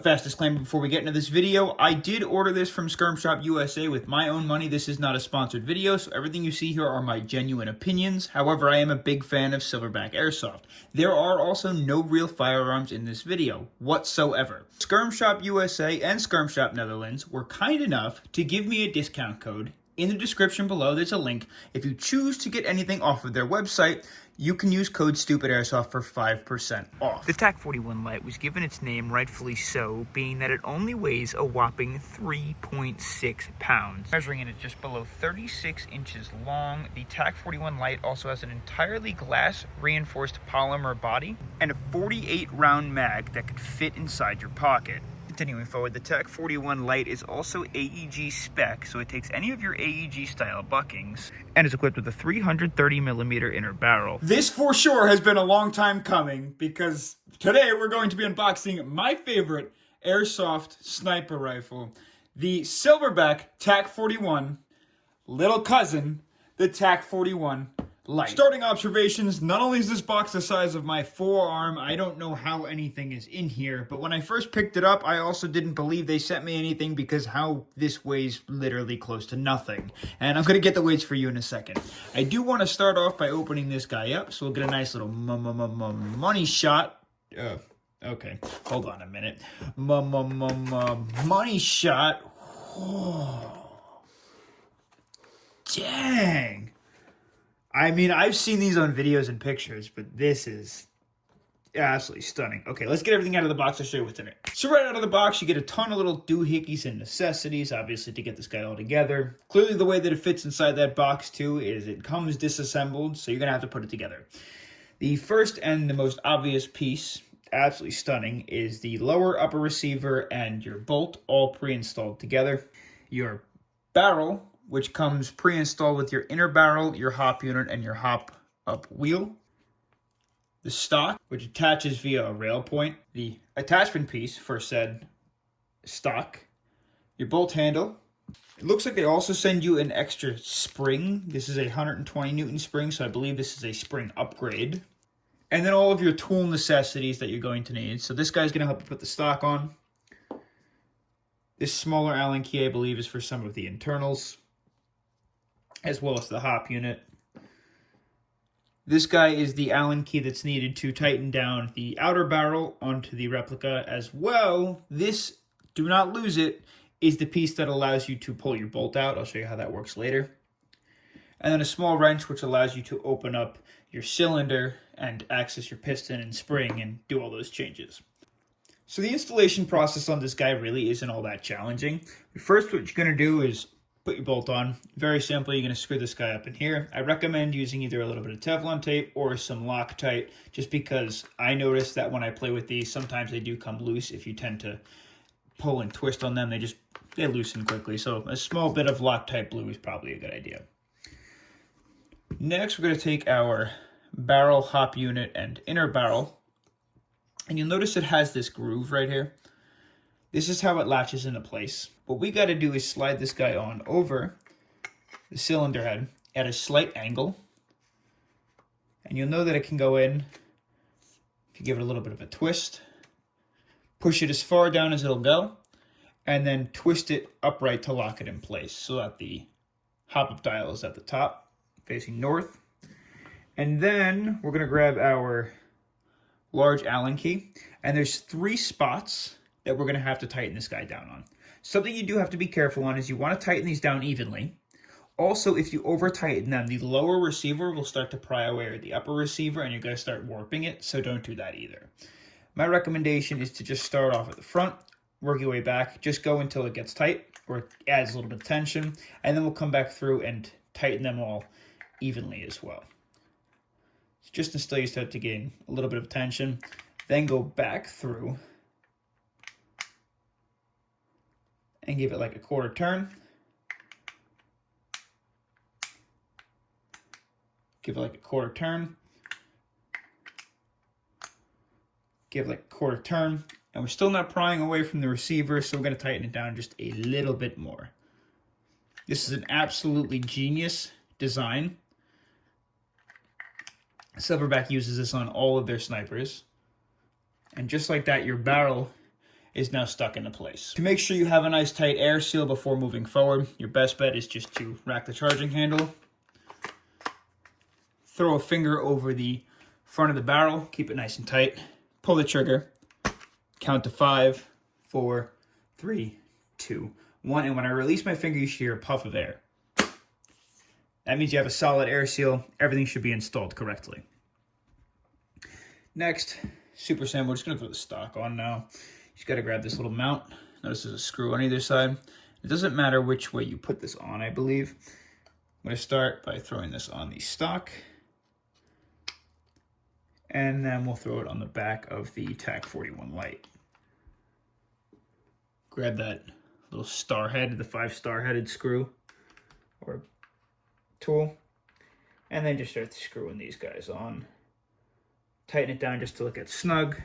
Fast disclaimer before we get into this video, I did order this from Skirm Shop USA with my own money. This is not a sponsored video, so everything you see here are my genuine opinions. However, I am a big fan of Silverback Airsoft. There are also no real firearms in this video, whatsoever. Skirm Shop USA and Skirm Shop Netherlands were kind enough to give me a discount code. In the description below, there's a link. If you choose to get anything off of their website, you can use code STUPIDAIRSOFT for 5% off. The Tac41 Lite was given its name, rightfully so, being that it only weighs a whopping 3.6 pounds. Measuring it at just below 36 inches long, the Tac41 Lite also has an entirely glass reinforced polymer body and a 48 round mag that could fit inside your pocket. Continuing forward, the Tac41 Lite is also AEG spec, so it takes any of your AEG style buckings and is equipped with a 330mm inner barrel. This for sure has been a long time coming because today we're going to be unboxing my favorite airsoft sniper rifle, the Silverback Tac41, little cousin, the Tac41 Lite. Starting observations, not only is this box the size of my forearm, I don't know how anything is in here, but when I first picked it up, I also didn't believe they sent me anything because how this weighs literally close to nothing. And I'm going to get the weights for you in a second. I do want to start off by opening this guy up, so we'll get a nice little money shot. Okay, hold on a minute. Money shot. Oh, dang. I mean, I've seen these on videos and pictures, but this is absolutely stunning. Okay, let's get everything out of the box. I'll show you what's in it. So right out of the box, you get a ton of little doohickeys and necessities, obviously, to get this guy all together. Clearly, the way that it fits inside that box, too, is it comes disassembled, so you're going to have to put it together. The first and the most obvious piece, absolutely stunning, is the lower upper receiver and your bolt all pre-installed together. Your barrel, which comes pre-installed with your inner barrel, your hop unit, and your hop up wheel. The stock, which attaches via a rail point. The attachment piece for said stock. Your bolt handle. It looks like they also send you an extra spring. This is a 120 Newton spring, so I believe this is a spring upgrade. And then all of your tool necessities that you're going to need. So this guy's going to help you put the stock on. This smaller Allen key, I believe, is for some of the internals, as well as the hop unit. This guy is the Allen key that's needed to tighten down the outer barrel onto the replica as well. This, do not lose it, is the piece that allows you to pull your bolt out. I'll show you how that works later. And then a small wrench which allows you to open up your cylinder and access your piston and spring and do all those changes. So the installation process on this guy really isn't all that challenging. First, what you're going to do is put your bolt on. Very simply, you're going to screw this guy up in here. I recommend using either a little bit of Teflon tape or some Loctite, just because I noticed that when I play with these, sometimes they do come loose. If you tend to pull and twist on them, they loosen quickly. So a small bit of Loctite glue is probably a good idea. Next, we're going to take our barrel, hop unit, and inner barrel. And you'll notice it has this groove right here. This is how it latches into place. What we got to do is slide this guy on over the cylinder head at a slight angle. And you'll know that it can go in if you give it a little bit of a twist. Push it as far down as it'll go. And then twist it upright to lock it in place so that the hop-up dial is at the top, facing north. And then we're going to grab our large Allen key. And there's 3 spots that we're going to have to tighten this guy down on. Something you do have to be careful on is you want to tighten these down evenly. Also, if you over tighten them, the lower receiver will start to pry away at the upper receiver and you're going to start warping it, so don't do that either. My recommendation is to just start off at the front, work your way back, just go until it gets tight or it adds a little bit of tension, and then we'll come back through and tighten them all evenly as well. So just until you start to gain a little bit of tension, then go back through and give it like a quarter turn. Give it like a quarter turn. Give it like a quarter turn. And we're still not prying away from the receiver, so we're going to tighten it down just a little bit more. This is an absolutely genius design. Silverback uses this on all of their snipers. And just like that, your barrel is now stuck into place. To make sure you have a nice tight air seal before moving forward, your best bet is just to rack the charging handle, throw a finger over the front of the barrel, keep it nice and tight, pull the trigger, count to 5, 4, 3, 2, 1, and when I release my finger, you should hear a puff of air. That means you have a solid air seal. Everything should be installed correctly. Next, super simple. We're just going to throw the stock on now. You just got to grab this little mount. Notice there's a screw on either side. It doesn't matter which way you put this on, I believe. I'm going to start by throwing this on the stock. And then we'll throw it on the back of the Tac41 Lite. Grab that little star head, the 5-star headed screw or tool, and then just start screwing these guys on. Tighten it down just till it gets snug,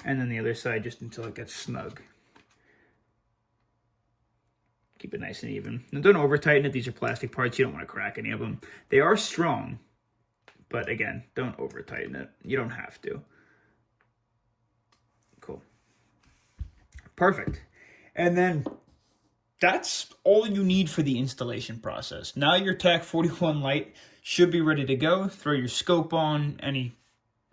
and then the other side just until it gets snug. Keep it nice and even. And don't over tighten it. These are plastic parts. You don't want to crack any of them. They are strong, but again, don't over tighten it. You don't have to. Cool. Perfect. And then that's all you need for the installation process. Now your Tac41 Lite should be ready to go. Throw your scope on, any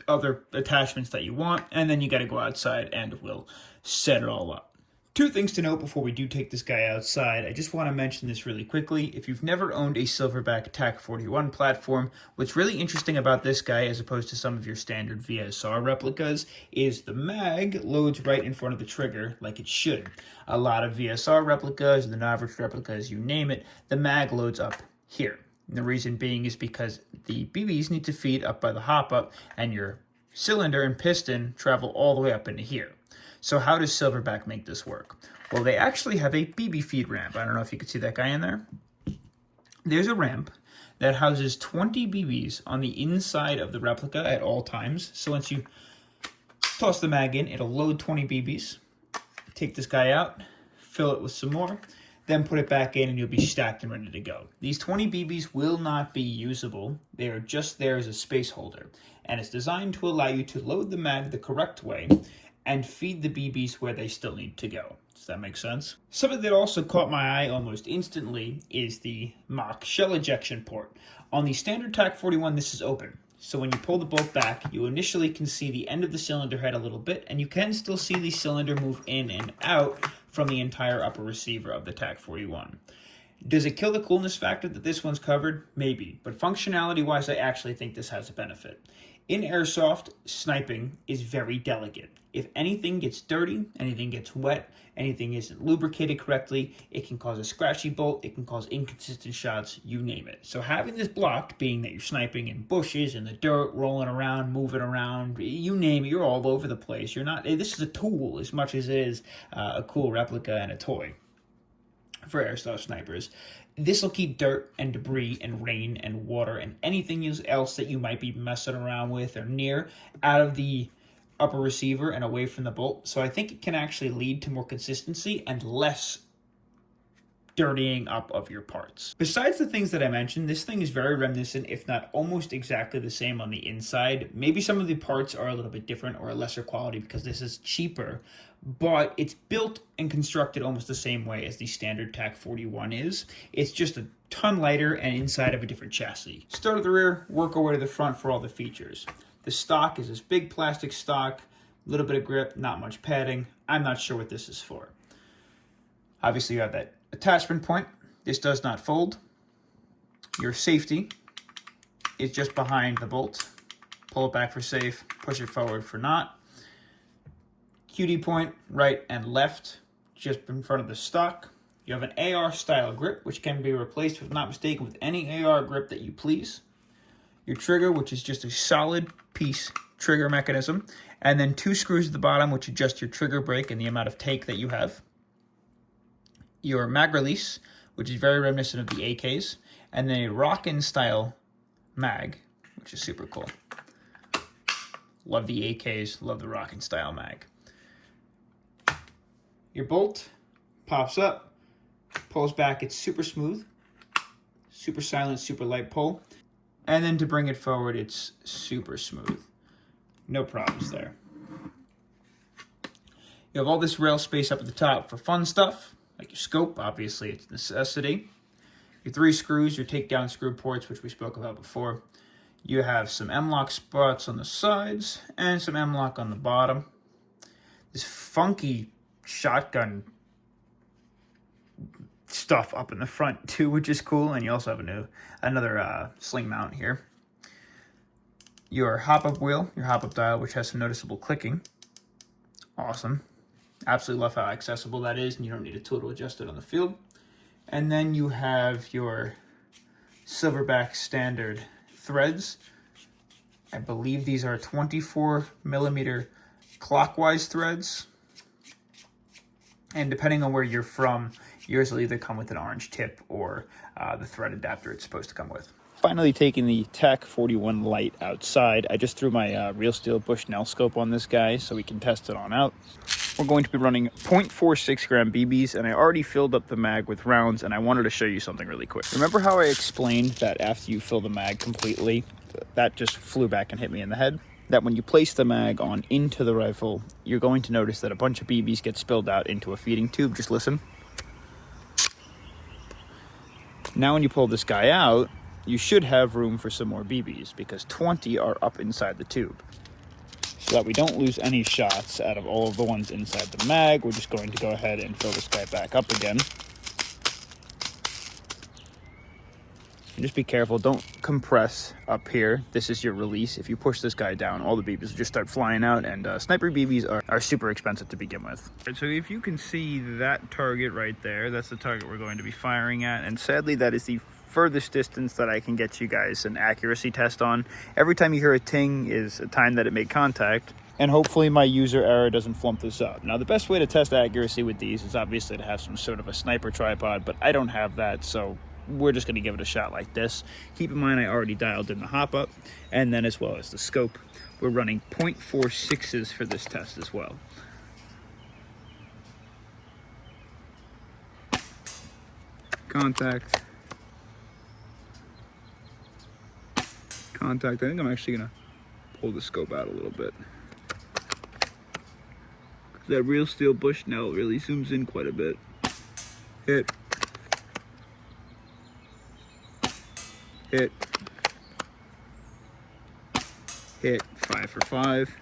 other attachments that you want, and then you got to go outside and we'll set it all up. 2 things to note before we do take this guy outside. I just want to mention this really quickly. If you've never owned a Silverback Tac41 platform, what's really interesting about this guy as opposed to some of your standard VSR replicas is the mag loads right in front of the trigger like it should. A lot of VSR replicas, the average replicas, you name it, the mag loads up here. And the reason being is because the BBs need to feed up by the hop up and your cylinder and piston travel all the way up into here. So how does Silverback make this work? Well, they actually have a BB feed ramp. I don't know if you can see that guy in there. There's a ramp that houses 20 BBs on the inside of the replica at all times. So once you toss the mag in, it'll load 20 BBs. Take this guy out, fill it with some more, then put it back in and you'll be stacked and ready to go. These 20 BBs will not be usable. They are just there as a space holder. And it's designed to allow you to load the mag the correct way and feed the BBs where they still need to go. Does that make sense? Something that also caught my eye almost instantly is the mock shell ejection port. On the standard Tac41, this is open. So when you pull the bolt back, you initially can see the end of the cylinder head a little bit, and you can still see the cylinder move in and out from the entire upper receiver of the Tac41. Does it kill the coolness factor that this one's covered? Maybe, but functionality-wise, I actually think this has a benefit. In Airsoft, sniping is very delicate. If anything gets dirty, anything gets wet, anything isn't lubricated correctly, it can cause a scratchy bolt, it can cause inconsistent shots, you name it. So having this blocked, being that you're sniping in bushes, in the dirt, rolling around, moving around, you name it, you're all over the place. You're not. This is a tool as much as it is a cool replica and a toy for Airsoft snipers. This will keep dirt and debris and rain and water and anything else that you might be messing around with or near out of the upper receiver and away from the bolt. So I think it can actually lead to more consistency and less dirtying up of your parts. Besides the things that I mentioned, this thing is very reminiscent, if not almost exactly the same on the inside. Maybe some of the parts are a little bit different or a lesser quality because this is cheaper, but it's built and constructed almost the same way as the standard Tac41 is. It's just a ton lighter and inside of a different chassis. Start at the rear, work our way to the front for all the features. The stock is this big plastic stock, a little bit of grip, not much padding. I'm not sure what this is for. Obviously, you have that attachment point. This does not fold. Your safety is just behind the bolt. Pull it back for safe, push it forward for not. QD point, right and left, just in front of the stock. You have an AR style grip, which can be replaced, if not mistaken, with any AR grip that you please. Your trigger, which is just a solid piece trigger mechanism, and then 2 screws at the bottom, which adjust your trigger brake and the amount of take that you have. Your mag release, which is very reminiscent of the AKs, and then a Rockin' style mag, which is super cool. Love the AKs, love the Rockin' style mag. Your bolt pops up, pulls back, it's super smooth, super silent, super light pull. And then to bring it forward, it's super smooth. No problems there. You have all this rail space up at the top for fun stuff, like your scope, obviously it's a necessity. Your 3 screws, your takedown screw ports, which we spoke about before. You have some M-lock spots on the sides and some M-lock on the bottom. This funky shotgun stuff up in the front too, which is cool. And you also have another sling mount here. Your hop-up wheel, your hop-up dial, which has some noticeable clicking. Awesome. Absolutely love how accessible that is, and you don't need a tool to adjust it on the field. And then you have your Silverback standard threads. I believe these are 24mm clockwise threads. And depending on where you're from, yours will either come with an orange tip or the thread adapter it's supposed to come with. Finally taking the Tac41 Lite outside, I just threw my Real Steel Bushnell scope on this guy so we can test it on out. We're going to be running 0.46 gram BBs, and I already filled up the mag with rounds, and I wanted to show you something really quick. Remember how I explained that after you fill the mag completely, that just flew back and hit me in the head? That when you place the mag on into the rifle, you're going to notice that a bunch of BBs get spilled out into a feeding tube. Just listen. Now when you pull this guy out, you should have room for some more BBs because 20 are up inside the tube. So that we don't lose any shots out of all of the ones inside the mag, we're just going to go ahead and fill this guy back up again. And just be careful, don't compress up here. This is your release. If you push this guy down, all the BBs will just start flying out, and sniper BBs are super expensive to begin with. So if you can see that target right there, that's the target we're going to be firing at, and sadly that is the furthest distance that I can get you guys an accuracy test on. Every time you hear a ting is a time that it made contact, and hopefully my user error doesn't flump this up. Now the best way to test accuracy with these is obviously to have some sort of a sniper tripod, but I don't have that, so we're just going to give it a shot like this. Keep in mind I already dialed in the hop up, and then as well as the scope. We're running 0.46s for this test as well. Contact. I think I'm actually gonna pull the scope out a little bit. That Real Steel Bushnell really zooms in quite a bit. Hit. Hit. Hit. 5 for 5.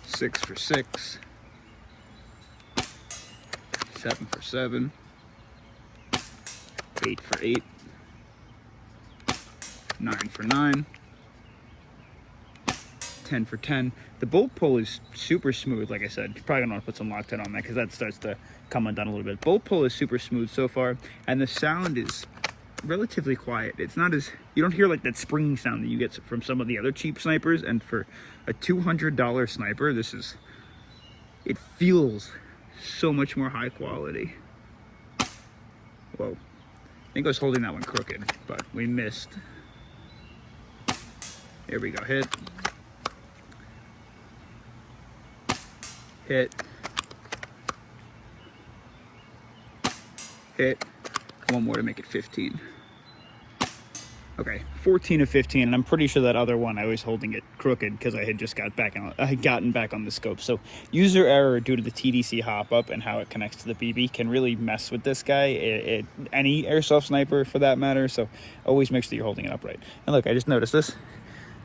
6 for 6. 7 for 7. 8 for 8. 9 for 9, 10 for 10. The bolt pull is super smooth, like I said. You're probably gonna want to put some Loctite on that because that starts to come undone a little bit. Bolt pull is super smooth so far, and the sound is relatively quiet. It's not as, you don't hear like that springing sound that you get from some of the other cheap snipers, and for a $200 sniper, it feels so much more high quality. Whoa. I think I was holding that one crooked, but we missed. Here we go, hit. Hit. Hit. One more to make it 15. Okay, 14 of 15, and I'm pretty sure that other one I was holding it crooked because I had just gotten back on the scope. So user error due to the TDC hop up and how it connects to the BB can really mess with this guy. Any airsoft sniper for that matter. So always make sure you're holding it upright. And look, I just noticed this.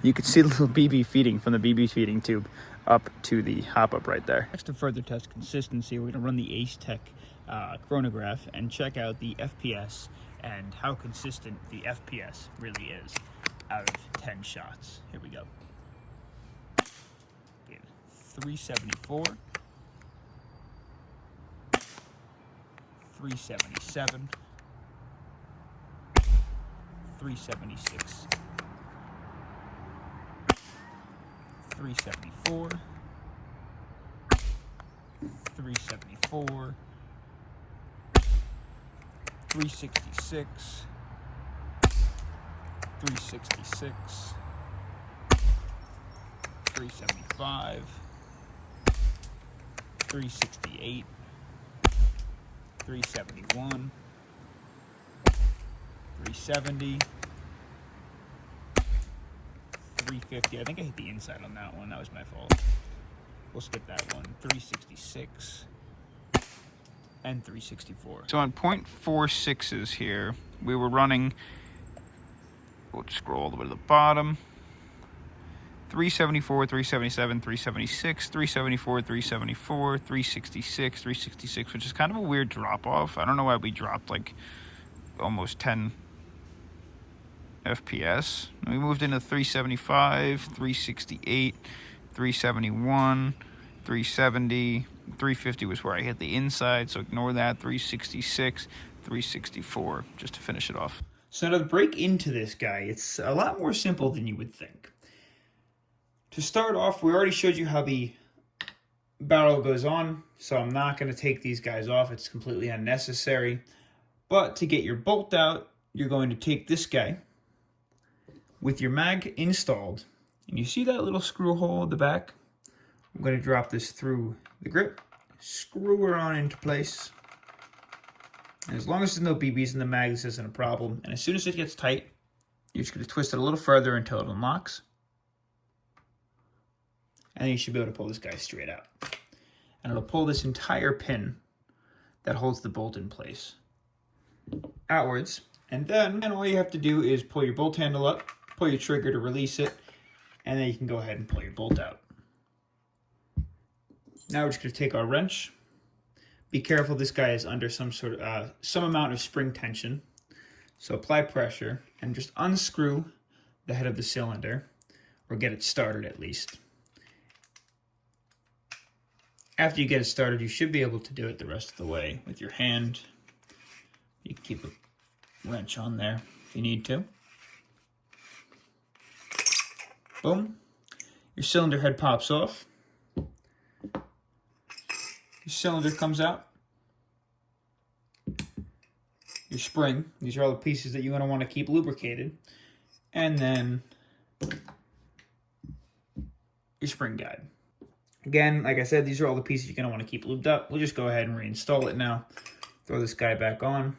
You can see the little BB feeding from the BB feeding tube up to the hop up right there. Next, to further test consistency, we're going to run the Ace Tech chronograph and check out the FPS and how consistent the FPS really is out of 10 shots. Here we go. Again, 374, 377, 376, 374, 374, 366, 366, 375, 368, 371, 370, 350. I think I hit the inside on that one. That was my fault. We'll skip that one. 366 and 364. So on 0.46s here, we were running, we'll scroll all the way to the bottom, 374, 377, 376, 374, 374, 366, 366, which is kind of a weird drop off. I don't know why we dropped like almost 10 FPS. We moved into 375, 368, 371, 370, 350 was where I hit the inside, so ignore that. 366, 364, just to finish it off. So now to break into this guy, it's a lot more simple than you would think. To start off, we already showed you how the barrel goes on, so I'm not going to take these guys off. It's completely unnecessary. But to get your bolt out, you're going to take this guy with your mag installed, and you see that little screw hole at the back? I'm going to drop this through the grip, screw her on into place, and as long as there's no BBs in the mag, this isn't a problem. And as soon as it gets tight, you're just going to twist it a little further until it unlocks, and then you should be able to pull this guy straight out. And it'll pull this entire pin that holds the bolt in place outwards. And then all you have to do is pull your bolt handle up, pull your trigger to release it, and then you can go ahead and pull your bolt out. Now we're just going to take our wrench. Be careful, this guy is under some amount of spring tension. So apply pressure and just unscrew the head of the cylinder, or get it started at least. After you get it started, you should be able to do it the rest of the way with your hand. You can keep a wrench on there if you need to. Boom. Your cylinder head pops off. Your cylinder comes out. Your spring. These are all the pieces that you're going to want to keep lubricated. And then your spring guide. Again, like I said, these are all the pieces you're going to want to keep lubed up. We'll just go ahead and reinstall it now. Throw this guy back on.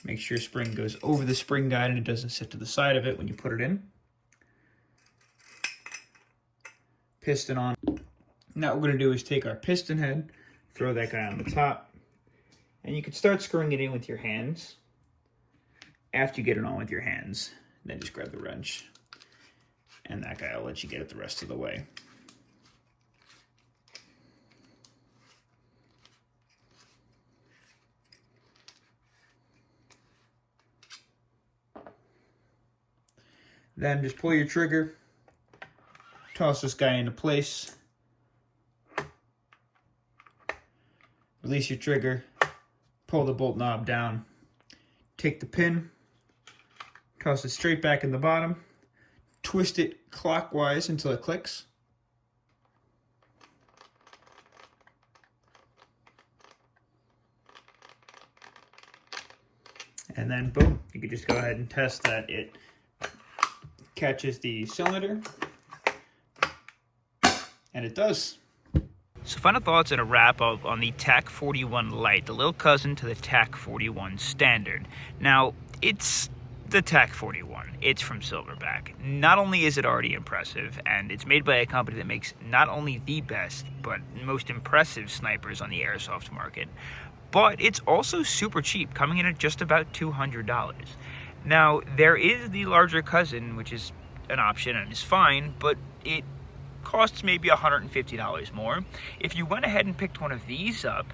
Make sure your spring goes over the spring guide and it doesn't sit to the side of it when you put it in. Piston on. Now what we're going to do is take our piston head, throw that guy on the top, and you can start screwing it in with your hands. After you get it on with your hands, then just grab the wrench, and that guy will let you get it the rest of the way. Then just pull your trigger, toss this guy into place, release your trigger, pull the bolt knob down, take the pin, toss it straight back in the bottom, twist it clockwise until it clicks. And then boom, you can just go ahead and test that it catches the cylinder, and it does. So final thoughts and a wrap up on the Tac41 Lite, the little cousin to the Tac41 Standard. Now, it's the Tac41. It's from Silverback. Not only is it already impressive, and it's made by a company that makes not only the best, but most impressive snipers on the airsoft market, but it's also super cheap, coming in at just about $200. Now, there is the larger cousin, which is an option and is fine, but it costs maybe $150 more. If you went ahead and picked one of these up,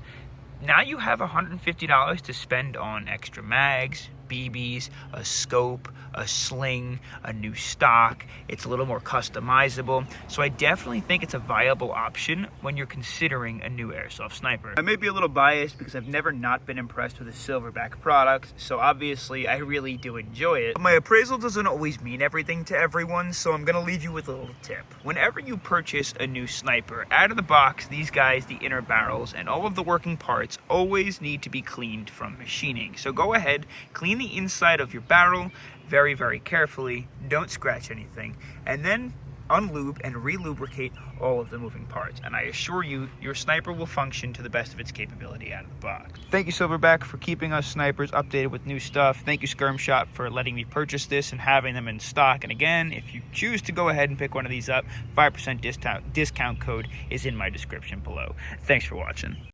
now you have $150 to spend on extra mags, BBs, a scope, a sling, a new stock. It's a little more customizable, so I definitely think it's a viable option when you're considering a new airsoft sniper. I may be a little biased because I've never not been impressed with a Silverback product, so obviously I really do enjoy it. But my appraisal doesn't always mean everything to everyone, so I'm gonna leave you with a little tip. Whenever you purchase a new sniper, out of the box, these guys, the inner barrels, and all of the working parts always need to be cleaned from machining. So go ahead, clean the inside of your barrel very, very carefully, don't scratch anything, and then unlube, and relubricate all of the moving parts. And I assure you, your sniper will function to the best of its capability out of the box. Thank you, Silverback, for keeping us snipers updated with new stuff. Thank you, Skirm Shop, for letting me purchase this and having them in stock. And again, if you choose to go ahead and pick one of these up, 5% discount code is in my description below. Thanks for watching.